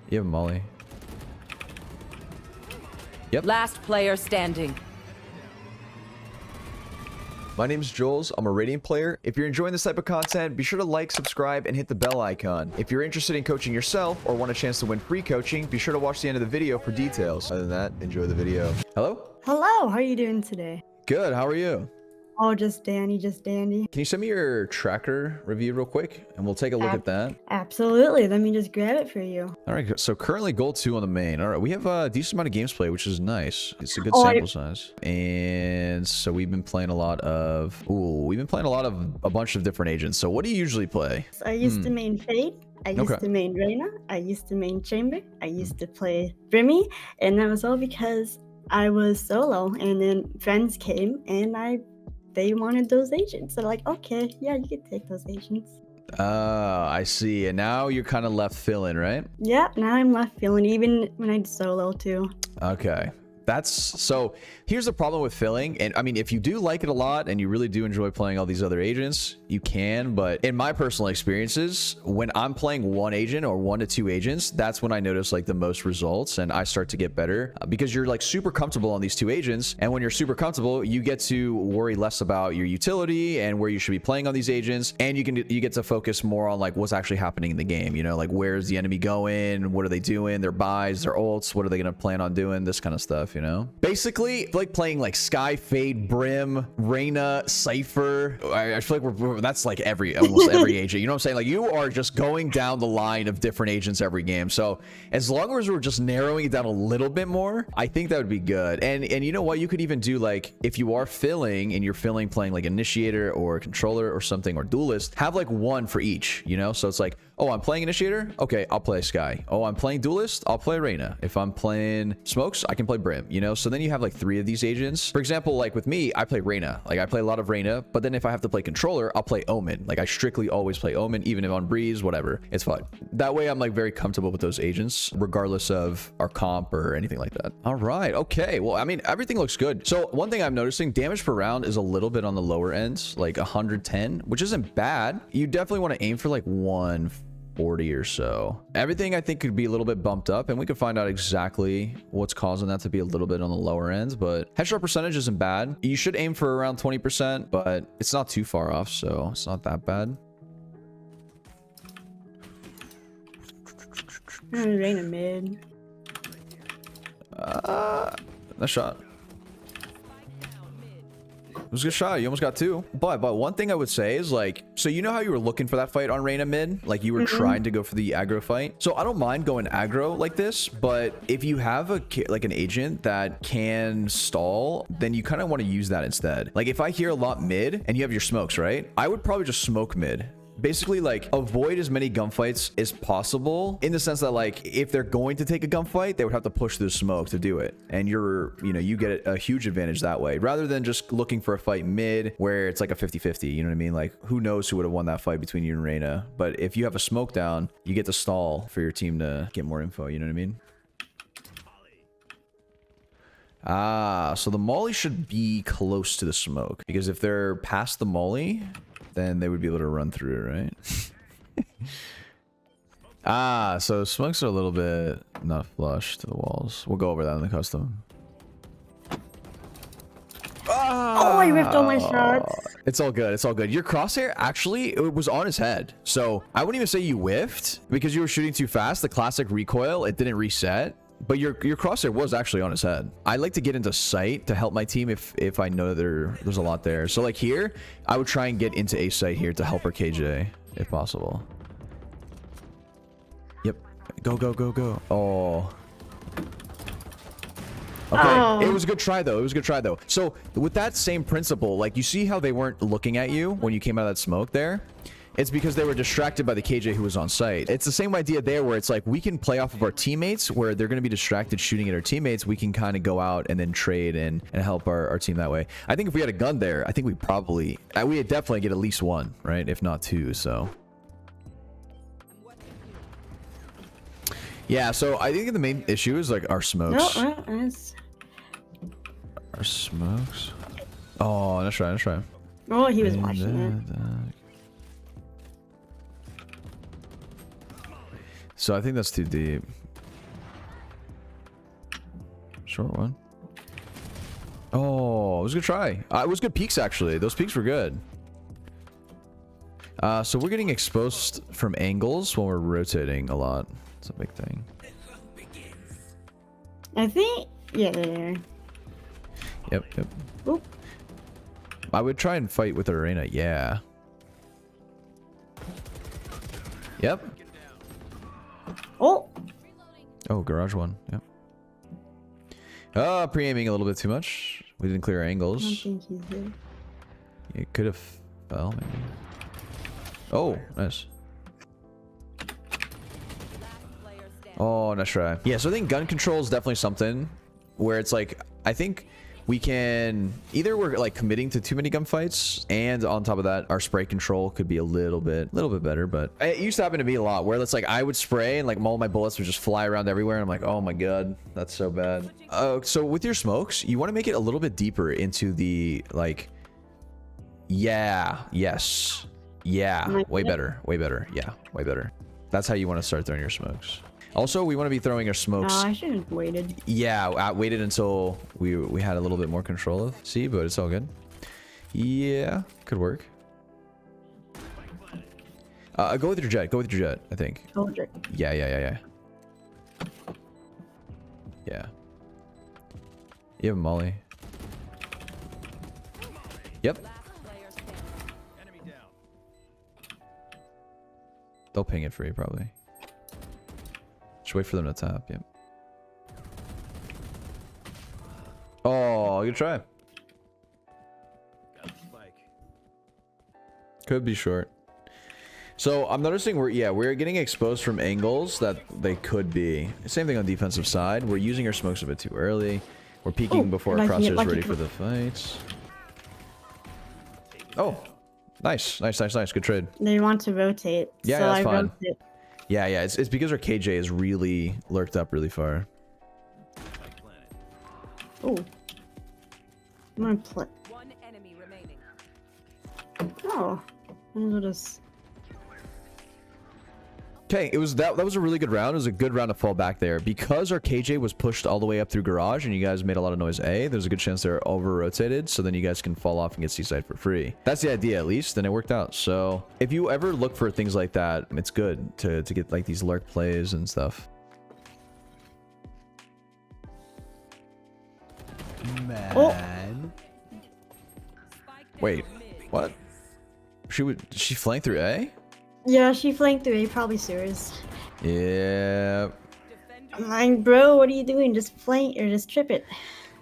You have Molly. Yep. Last player standing. My name's Jollz. I'm a Radiant player. If you're enjoying this type of content, be sure to like, subscribe, and hit the bell icon. If you're interested in coaching yourself or want a chance to win free coaching, be sure to watch the end of the video for details. Other than that, enjoy the video. Hello? Hello, how are you doing today? Good. How are you? Oh, just dandy, just dandy. Can you send me your tracker review real quick? And we'll take a look at that. Absolutely. Let me just grab it for you. All right. So currently gold 2 on the main. All right. We have a decent amount of games played, which is nice. It's a good sample size. And so we've been playing a lot of... Ooh, we've been playing a bunch of different agents. So what do you usually play? So I used to main Fade. I used to main Reyna. I used to main Chamber. I used to play Brimmy. And that was all because I was solo. And then friends came and they wanted those agents. So like, okay, yeah, you can take those agents. I see. And now you're kind of left filling, right? Yeah, now I'm left feeling, even when I solo too. Okay. So here's the problem with filling. And I mean, if you do like it a lot and you really do enjoy playing all these other agents, you can. But in my personal experiences, when I'm playing one agent or 1 to 2 agents, that's when I notice like the most results and I start to get better because you're like super comfortable on these 2 agents. And when you're super comfortable, you get to worry less about your utility and where you should be playing on these agents. And you get to focus more on like what's actually happening in the game. You know, like where's the enemy going? What are they doing? Their buys, their ults, what are they going to plan on doing? This kind of stuff. You know, basically like playing like Sky, Fade, Brim, Reyna, Cypher. I feel like that's like almost every agent. You know what I'm saying? Like you are just going down the line of different agents every game. So as long as we're just narrowing it down a little bit more, I think that would be good. And you know what? You could even do like if you are filling and you're filling playing like Initiator or Controller or something or Duelist, have like 1 for each. You know, so it's like, oh, I'm playing Initiator. Okay, I'll play Sky. Oh, I'm playing Duelist. I'll play Reyna. If I'm playing Smokes, I can play Brim. You know, so then you have like 3 of these agents. For example, like with me, I play Reyna. Like I play a lot of Reyna, but then if I have to play Controller, I'll play Omen. Like I strictly always play Omen, even if on Breeze, whatever. It's fun. That way I'm like very comfortable with those agents, regardless of our comp or anything like that. All right. Okay. Well, I mean, everything looks good. So one thing I'm noticing, damage per round is a little bit on the lower end, like 110, which isn't bad. You definitely want to aim for like 140 or so. Everything I think could be a little bit bumped up and we could find out exactly what's causing that to be a little bit on the lower end, but headshot percentage isn't bad. You should aim for around 20%, but it's not too far off, so it's not that bad. Reyna mid. Nice shot. It was a good shot. You almost got 2. But one thing I would say is like, so you know how you were looking for that fight on Reyna mid? Like you were trying to go for the aggro fight. So I don't mind going aggro like this, but if you have like an agent that can stall, then you kind of want to use that instead. Like if I hear a lot mid and you have your smokes, right? I would probably just smoke mid. Basically, like, avoid as many gunfights as possible in the sense that, like, if they're going to take a gunfight, they would have to push through the smoke to do it. And you get a huge advantage that way, rather than just looking for a fight mid where it's like a 50-50. You know what I mean? Like, who knows who would have won that fight between you and Reyna? But if you have a smoke down, you get to stall for your team to get more info. You know what I mean? So the molly should be close to the smoke, because if they're past the molly, then they would be able to run through it, right? So smokes are a little bit not flush to the walls. We'll go over that in the custom. Oh, I ripped all my shots. It's all good. It's all good. Your crosshair, actually, it was on his head. So I wouldn't even say you whiffed because you were shooting too fast. The classic recoil, it didn't reset. But your crosshair was actually on his head. I like to get into sight to help my team if I know there's a lot there. So like here, I would try and get into a sight here to help our KJ if possible. Yep. Go, go, go, go. Oh. Okay, It was a good try though. It was a good try though. So with that same principle, like you see how they weren't looking at you when you came out of that smoke there? It's because they were distracted by the KJ who was on site. It's the same idea there where it's like we can play off of our teammates where they're going to be distracted shooting at our teammates. We can kind of go out and then trade and help our team that way. I think if we had a gun there, I think we'd definitely get at least 1, right? If not 2, so. Yeah, so I think the main issue is like our smokes. Our smokes. Oh, let's try. Oh, he was watching it. So I think that's too deep. Short one. Oh, it was a good try. It was good peeks, actually. Those peeks were good. So we're getting exposed from angles when we're rotating a lot. It's a big thing. I think, yeah, there. Yep. Oop. I would try and fight with Arena. Yeah. Yep. Oh. Oh, garage one. Yep. Pre-aiming a little bit too much. We didn't clear our angles. I don't think he's there. It could have fell, maybe. Oh, nice. Oh, nice try. Yeah, so I think gun control is definitely something where it's like, I think we can either we're like committing to too many gunfights, and on top of that, our spray control could be a little bit better. But it used to happen to me a lot where it's like I would spray and like all my bullets would just fly around everywhere. And I'm like, oh my god, that's so bad. So with your smokes, you want to make it a little bit deeper into the like, yeah, yes, yeah, way better, yeah, way better. That's how you want to start throwing your smokes. Also, we want to be throwing our smokes. Oh, I shouldn't have waited. Yeah, I waited until we had a little bit more control of C, but it's all good. Yeah, could work. Go with your jet. Go with your jet, I think. Soldier. Yeah. Yeah. You have Molly. Yep. They'll ping it for you, probably. Just wait for them to tap. Yep. Oh, good try. Could be short. So I'm noticing we're getting exposed from angles that they could be. Same thing on defensive side. We're using our smokes a bit too early. We're peeking before our crosshair's ready for the fights. Oh, nice. Good trade. They want to rotate. Yeah, so that's I fine. rotate. Yeah. It's because our KJ is really lurked up really far. Oh. I'm gonna play. One enemy remaining. Oh. I'm gonna just. Okay, that was a really good round. It was a good round to fall back there. Because our KJ was pushed all the way up through garage and you guys made a lot of noise A, there's a good chance they're over-rotated, so then you guys can fall off and get C-side for free. That's the idea, at least, and it worked out. So if you ever look for things like that, it's good to get like these lurk plays and stuff. Man. Oh. Wait, what? She flanked through A? Yeah, she flanked through A, probably sewers. Yeah. I'm like, bro, what are you doing? Just flank or just trip it.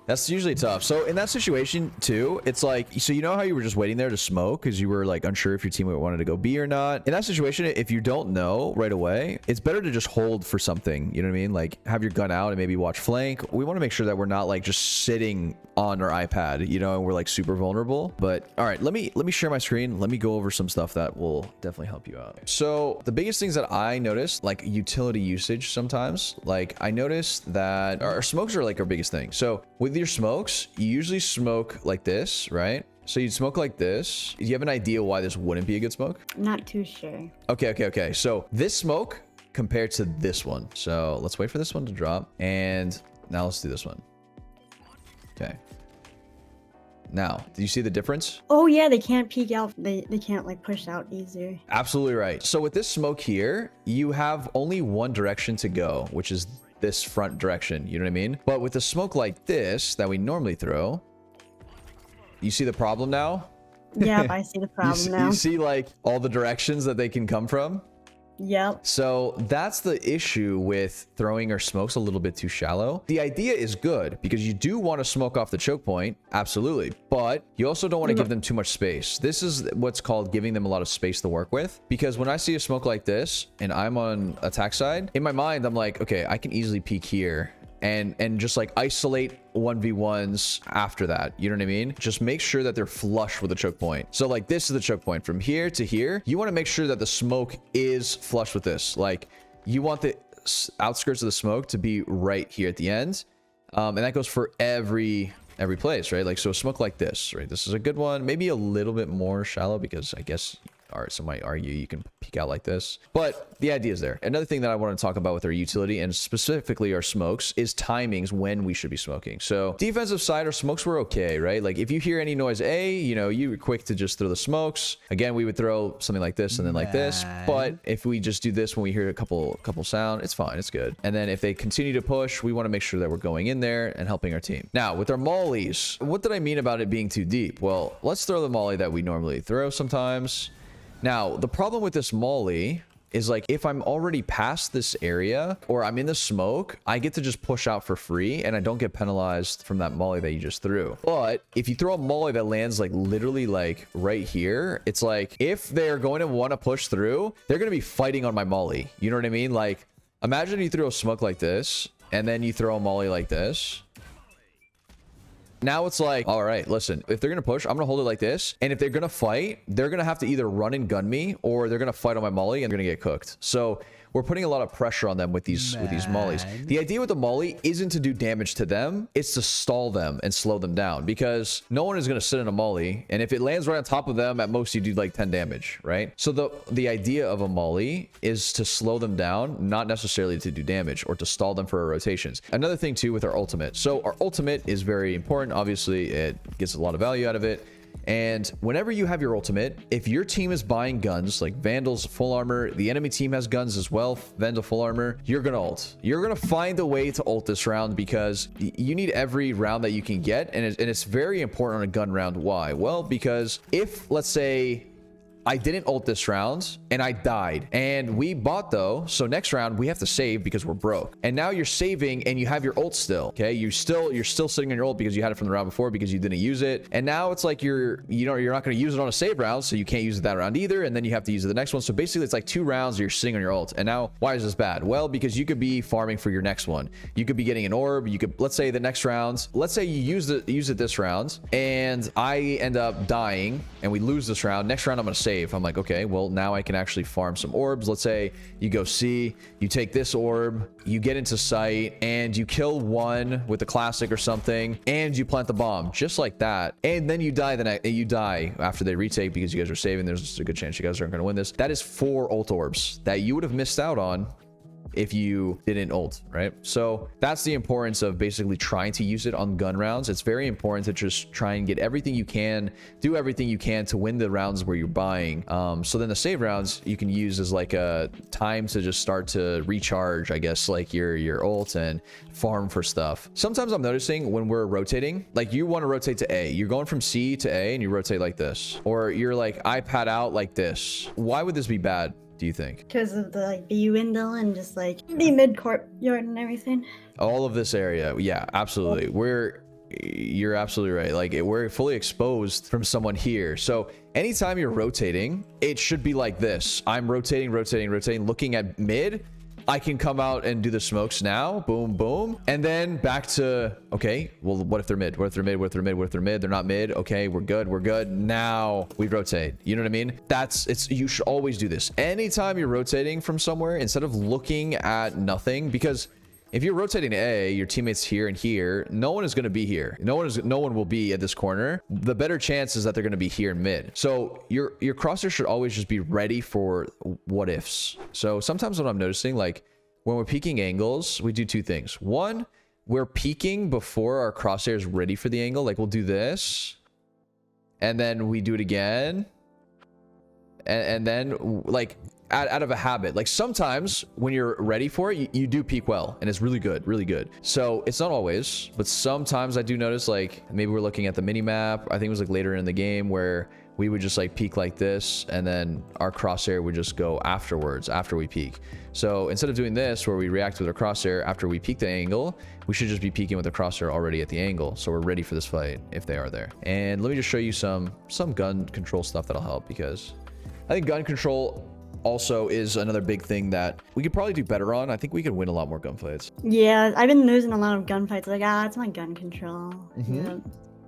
That's usually tough. So in that situation too, it's like, so you know how you were just waiting there to smoke because you were like unsure if your teammate wanted to go B or not. In that situation, if you don't know right away, it's better to just hold for something. You know what I mean? Like have your gun out and maybe watch flank. We want to make sure that we're not like just sitting on our iPad, you know, and we're like super vulnerable. But all right, let me share my screen. Let me go over some stuff that will definitely help you out. So the biggest things that I noticed, like utility usage sometimes, like I noticed that our smokes are like our biggest thing. So with your smokes, you usually smoke like this, right? So you'd smoke like this. Do you have an idea why this wouldn't be a good smoke? Not too sure. Okay. So this smoke compared to this one. So let's wait for this one to drop. And now let's do this one. Okay. Now, do you see the difference? Oh yeah, they can't peek out. They can't like push out easier. Absolutely right. So with this smoke here, you have only one direction to go, which is this front direction, you know what I mean? But with a smoke like this that we normally throw, you see the problem now? Yep, I see the problem now. You see like all the directions that they can come from? Yep. So that's the issue with throwing our smokes a little bit too shallow. The idea is good because you do want to smoke off the choke point, absolutely, but you also don't want to give them too much space. This is what's called giving them a lot of space to work with, because when I see a smoke like this and I'm on attack side, in my mind I'm like, okay, I can easily peek here and just like isolate 1v1s after that, you know what I mean? Just make sure that they're flush with the choke point. So like this is the choke point from here to here. You want to make sure that the smoke is flush with this. Like you want the outskirts of the smoke to be right here at the end, and that goes for every place, right? Like so a smoke like this, right? This is a good one, maybe a little bit more shallow because I guess some might argue you can peek out like this, but the idea is there. Another thing that I want to talk about with our utility and specifically our smokes is timings when we should be smoking. So defensive side, our smokes were okay, right? Like if you hear any noise A, you know, you were quick to just throw the smokes. Again, we would throw something like this and then like this, but if we just do this when we hear a couple sound, it's fine, it's good. And then if they continue to push, we want to make sure that we're going in there and helping our team. Now with our mollies, what did I mean about it being too deep? Well, let's throw the molly that we normally throw sometimes. Now the problem with this molly is like if I'm already past this area or I'm in the smoke, I get to just push out for free and I don't get penalized from that molly that you just threw. But if you throw a molly that lands like literally like right here, it's like if they're going to want to push through, they're going to be fighting on my molly. You know what I mean? Like imagine you throw a smoke like this and then you throw a molly like this. Now it's like, all right, listen, if they're going to push, I'm going to hold it like this. And if they're going to fight, they're going to have to either run and gun me or they're going to fight on my molly and they're going to get cooked. So we're putting a lot of pressure on them with these mollies. The idea with the molly isn't to do damage to them. It's to stall them and slow them down because no one is going to sit in a molly. And if it lands right on top of them, at most you do like 10 damage, right? So the idea of a molly is to slow them down, not necessarily to do damage or to stall them for rotations. Another thing too with our ultimate. So our ultimate is very important. Obviously, it gets a lot of value out of it. And whenever you have your ultimate, if your team is buying guns like Vandals full armor, the enemy team has guns as well, Vandal full armor, you're gonna ult. You're gonna find a way to ult this round because you need every round that you can get, and it's very important on a gun round. Why? Well, because if let's say I didn't ult this round and I died and we bought though, so next round we have to save because we're broke. And now you're saving and you have your ult still. Okay, you're still sitting on your ult because you had it from the round before because you didn't use it. And now it's like you're not going to use it on a save round, so you can't use it that round either, and then you have to use it the next one. So basically it's like 2 rounds you're sitting on your ult. And now why is this bad? Well, because you could be farming for your next one. You could be getting an orb. You could, let's say the next round, let's say you use it this round and I end up dying and we lose this round. Next round I'm going to save. I'm like, okay, well now I can actually farm some orbs. Let's say you go C, you take this orb, you get into sight and you kill one with the classic or something and you plant the bomb just like that, and then you die after they retake because you guys are saving. There's a good chance you guys aren't going to win this. That is 4 ult orbs that you would have missed out on if you didn't ult, right? So that's the importance of basically trying to use it on gun rounds. It's very important to just try and get everything you can, do everything you can to win the rounds where you're buying. So then the save rounds you can use as like a time to just start to recharge, I guess, like your ult and farm for stuff. Sometimes I'm noticing when we're rotating, like you want to rotate to A, you're going from C to A and you rotate like this, or you're like iPad out like this. Why would this be bad, do you think? Because of the like B window and just like the mid-court yard and everything. All of this area, yeah, absolutely. You're absolutely right. Like we're fully exposed from someone here. So anytime you're rotating, it should be like this. I'm rotating, looking at mid. I can come out and do the smokes now. Boom, boom. And then back to, okay, well, what if they're mid? What if they're mid? What if they're mid? What if they're mid? They're not mid. Okay, we're good. We're good. Now we rotate. You know what I mean? You should always do this. Anytime you're rotating from somewhere, instead of looking at nothing, because if you're rotating to A, your teammates here and here, no one is going to be here. No one will be at this corner. The better chance is that they're going to be here in mid. So your crosshair should always just be ready for what ifs. So sometimes what I'm noticing, like when we're peeking angles, we do 2 things. One, we're peeking before our crosshair is ready for the angle. Like we'll do this and then we do it again. And then like out of a habit, like sometimes when you're ready for it, you do peek well and it's really good. So it's not always, but sometimes I do notice, like maybe we're looking at the mini map, I think it was like later in the game, where we would just like peek like this and then our crosshair would just go afterwards after we peek. So instead of doing this where we react with our crosshair after we peek the angle, we should just be peeking with the crosshair already at the angle, so we're ready for this fight if they are there. And let me just show you some gun control stuff that'll help, because I think gun control also is another big thing that we could probably do better on. I think we could win a lot more gunfights. Yeah, I've been losing a lot of gunfights. Like, it's my gun control.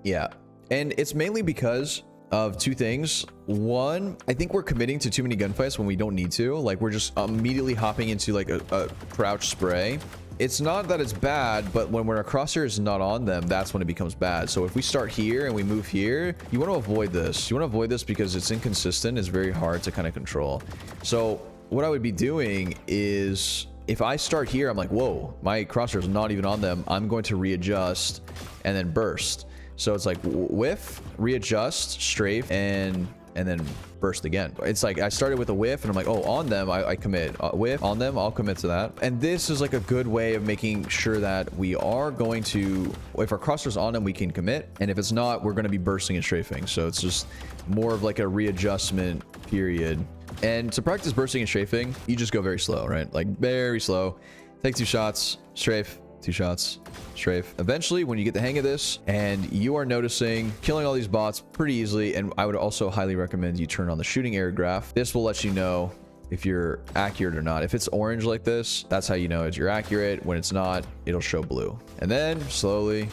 Yeah. And it's mainly because of 2 things. One, I think we're committing to too many gunfights when we don't need to. Like we're just immediately hopping into like a crouch spray it's not that it's bad, but when our crosshair is not on them, that's when it becomes bad. So if we start here and we move here, you want to avoid this. You want to avoid this because it's inconsistent. It's very hard to kind of control. So what I would be doing is if I start here, I'm like, whoa, my crosshair is not even on them. I'm going to readjust and then burst. So it's like whiff, readjust, strafe, and then burst again. It's like I started with a whiff and I'm like, oh, on them, I commit. Whiff, on them, I'll commit to that. And this is like a good way of making sure that we are going to, if our crosshair's on them, we can commit. And if it's not, we're going to be bursting and strafing. So it's just more of like a readjustment period. And to practice bursting and strafing, you just go very slow, right? Like very slow. Take 2 shots, strafe, 2 shots, strafe. Eventually, when you get the hang of this and you are noticing killing all these bots pretty easily, and I would also highly recommend you turn on the shooting error graph. This will let you know if you're accurate or not. If it's orange like this, that's how you know you're accurate. When it's not, it'll show blue. And then slowly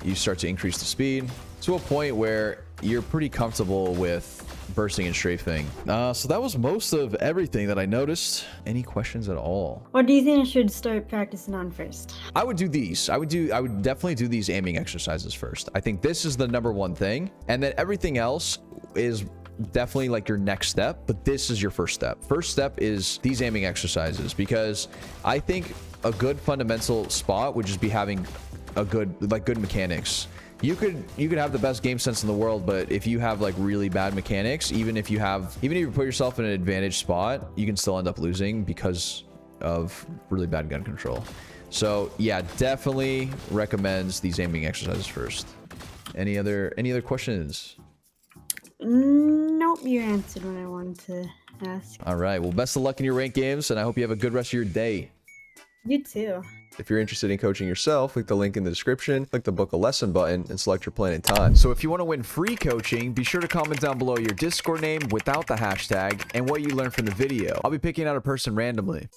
you start to increase the speed to a point where you're pretty comfortable with bursting and strafing. So that was most of everything that I noticed. Any questions at all? What do you think I should start practicing on first? I would do these. I would definitely do these aiming exercises first. I think this is the #1 thing. And then everything else is definitely like your next step, but this is your first step. First step is these aiming exercises, because I think a good fundamental spot would just be having a good mechanics. You could have the best game sense in the world, but if you have like really bad mechanics, even if you put yourself in an advantage spot, you can still end up losing because of really bad gun control. So yeah, definitely recommends these aiming exercises first. Any other questions? Nope, you answered what I wanted to ask. All right, well, best of luck in your ranked games, and I hope you have a good rest of your day. You too. If you're interested in coaching yourself, click the link in the description, click the book a lesson button, and select your plan and time. So if you want to win free coaching, be sure to comment down below your Discord name without the hashtag and what you learned from the video. I'll be picking out a person randomly.